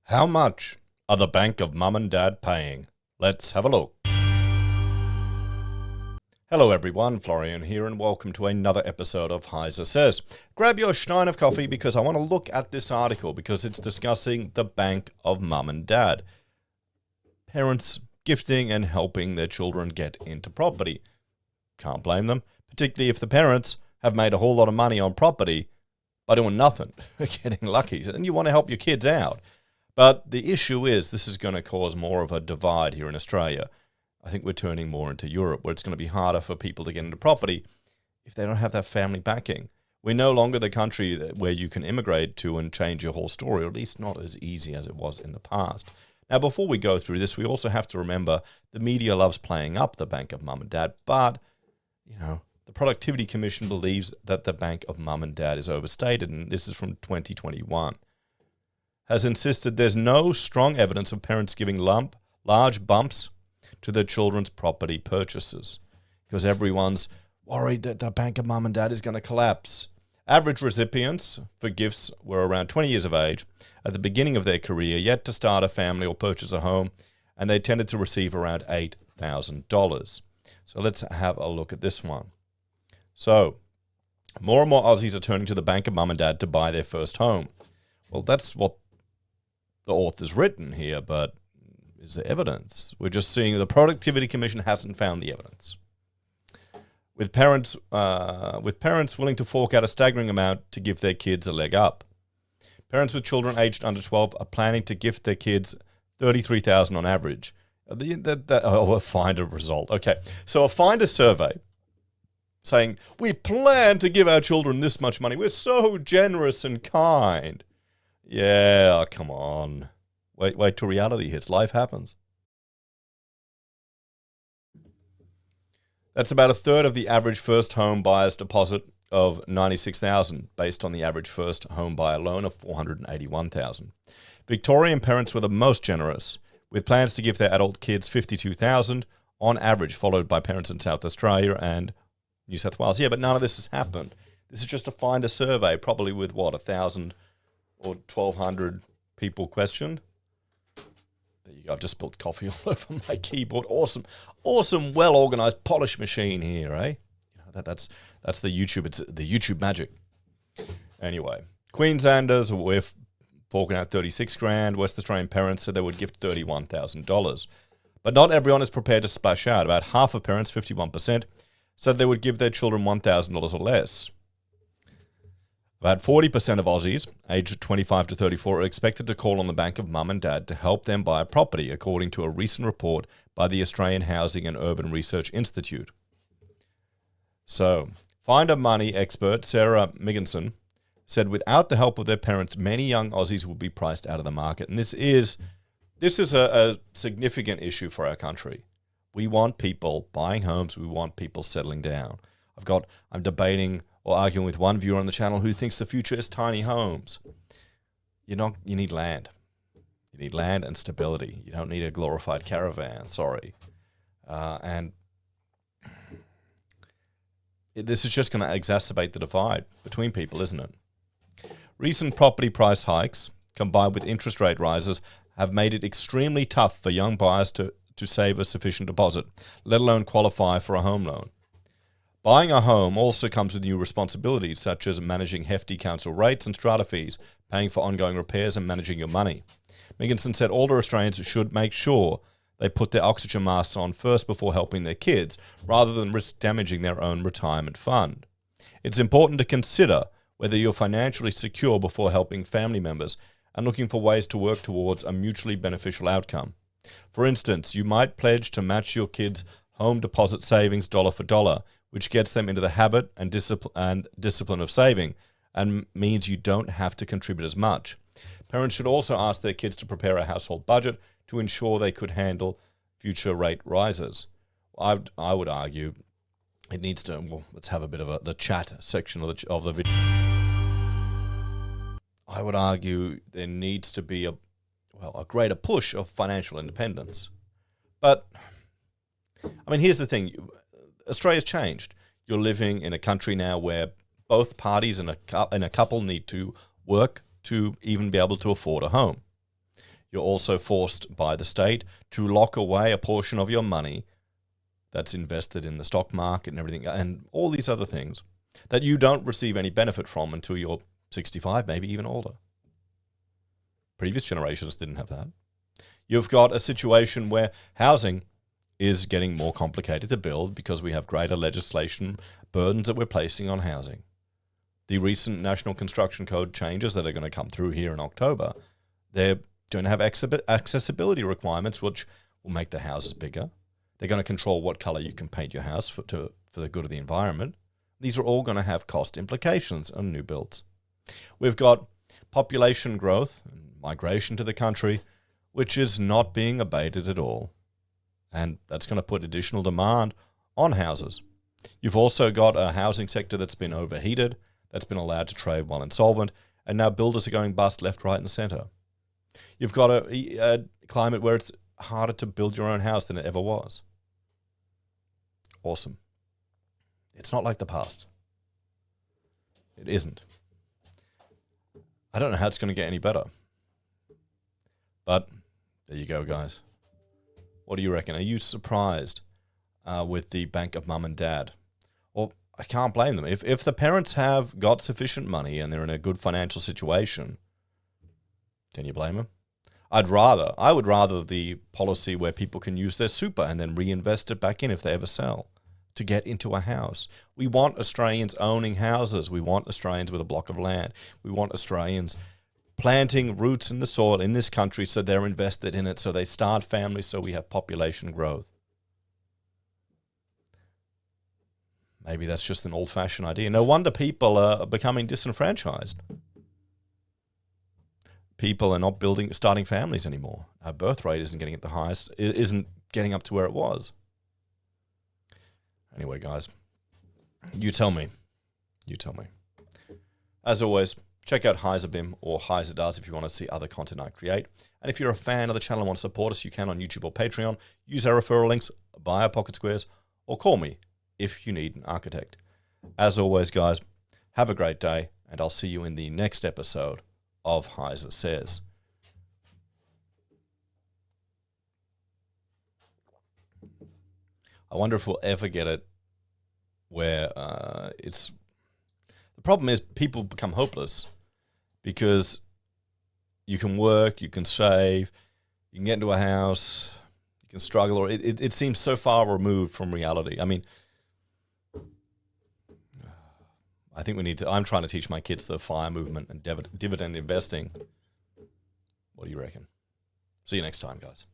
How much are the bank of mum and dad paying? Let's have a look. Hello everyone, Florian here and welcome to another episode of HeiseSays. Grab your stein of coffee because I want to look at this article because it's discussing the bank of mum and dad. Parents gifting and helping their children get into property. Can't blame them, particularly if the parents have made a whole lot of money on property by doing nothing, getting lucky, and you want to help your kids out. But the issue is this is going to cause more of a divide here in Australia. I think we're turning more into Europe, where it's going to be harder for people to get into property if they don't have that family backing. We're no longer the country where you can immigrate to and change your whole story, or at least not as easy as it was in the past. Now, before we go through this, we also have to remember the media loves playing up the bank of mum and dad, but, the Productivity Commission believes that the bank of mum and dad is overstated, and this is from 2021. Has insisted there's no strong evidence of parents giving large bumps to their children's property purchases because everyone's worried that the bank of mum and dad is going to collapse. Average recipients for gifts were around 20 years of age at the beginning of their career, yet to start a family or purchase a home, and they tended to receive around $8,000. So let's have a look at this one. So more and more Aussies are turning to the bank of mum and dad to buy their first home. Well, that's what the author's written here, but is there evidence? We're just seeing the Productivity Commission hasn't found the evidence. With parents willing to fork out a staggering amount to give their kids a leg up. Parents with children aged under 12 are planning to gift their kids $33,000 on average. A Finder result. Okay, so a Finder survey saying, we plan to give our children this much money. We're so generous and kind. Yeah, come on. Wait till reality hits. Life happens. That's about a third of the average first home buyer's deposit of $96,000, based on the average first home buyer loan of $481,000. Victorian parents were the most generous, with plans to give their adult kids $52,000 on average, followed by parents in South Australia and New South Wales. Yeah, but none of this has happened. This is just a Finder survey, probably with 1,000 or 1,200 people questioned. There you go. I've just spilled coffee all over my keyboard. Awesome, well-organized polish machine here, eh? That's the YouTube. It's the YouTube magic. Anyway, Queenslanders were forking out $36,000. West Australian parents said they would gift $31,000. But not everyone is prepared to splash out. About half of parents, 51%, said they would give their children $1,000 or less. About 40% of Aussies, aged 25 to 34, are expected to call on the bank of mum and dad to help them buy a property, according to a recent report by the Australian Housing and Urban Research Institute. So, Finder Money expert Sarah Migginson said without the help of their parents, many young Aussies will be priced out of the market. And this is a significant issue for our country. We want people buying homes. We want people settling down. I'm debating or arguing with one viewer on the channel who thinks the future is tiny homes. You need land. You need land and stability. You don't need a glorified caravan, sorry. And this is just going to exacerbate the divide between people, isn't it? Recent property price hikes, combined with interest rate rises, have made it extremely tough for young buyers to save a sufficient deposit, let alone qualify for a home loan. Buying a home also comes with new responsibilities, such as managing hefty council rates and strata fees, paying for ongoing repairs and managing your money. Migginson said older Australians should make sure they put their oxygen masks on first before helping their kids, rather than risk damaging their own retirement fund. It's important to consider whether you're financially secure before helping family members and looking for ways to work towards a mutually beneficial outcome. For instance, you might pledge to match your kids' home deposit savings dollar for dollar, which gets them into the habit and discipline of saving, and means you don't have to contribute as much. Parents should also ask their kids to prepare a household budget to ensure they could handle future rate rises. I would argue it needs to. Well, let's have a bit of the chat section of the video. I would argue there needs to be a greater push of financial independence. But here's the thing. Australia's changed. You're living in a country now where both parties in a couple need to work to even be able to afford a home. You're also forced by the state to lock away a portion of your money that's invested in the stock market and everything, and all these other things that you don't receive any benefit from until you're 65, maybe even older. Previous generations didn't have that. You've got a situation where housing is getting more complicated to build because we have greater legislation burdens that we're placing on housing. The recent National Construction Code changes that are going to come through here in October, they're going to have accessibility requirements, which will make the houses bigger. They're going to control what color you can paint your house for the good of the environment. These are all going to have cost implications on new builds. We've got population growth and migration to the country, which is not being abated at all. And that's going to put additional demand on houses. You've also got a housing sector that's been overheated, that's been allowed to trade while insolvent, and now builders are going bust left, right, and center. You've got a climate where it's harder to build your own house than it ever was. Awesome. It's not like the past. It isn't. I don't know how it's going to get any better. But there you go, guys. What do you reckon? Are you surprised with the bank of mum and dad? Well, I can't blame them. If the parents have got sufficient money and they're in a good financial situation, can you blame them? I would rather the policy where people can use their super and then reinvest it back in if they ever sell to get into a house. We want Australians owning houses. We want Australians with a block of land. We want Australians planting roots in the soil in this country so they're invested in it, so they start families, so we have population growth. Maybe that's just an old-fashioned idea. No wonder people are becoming disenfranchised. People are not starting families anymore. Our birth rate isn't getting at the highest. It isn't getting up to where it was. Anyway, guys, you tell me. You tell me. As always, check out HeiseBim or Heise Does if you want to see other content I create. And if you're a fan of the channel and want to support us, you can on YouTube or Patreon. Use our referral links, buy our pocket squares, or call me if you need an architect. As always, guys, have a great day, and I'll see you in the next episode of HeiseSays. I wonder if we'll ever get it where it's... The problem is people become hopeless because you can work, you can save, you can get into a house, you can struggle, or it seems so far removed from reality. I mean, I think we need to... I'm trying to teach my kids the FIRE movement and dividend investing. What do you reckon? See you next time, guys.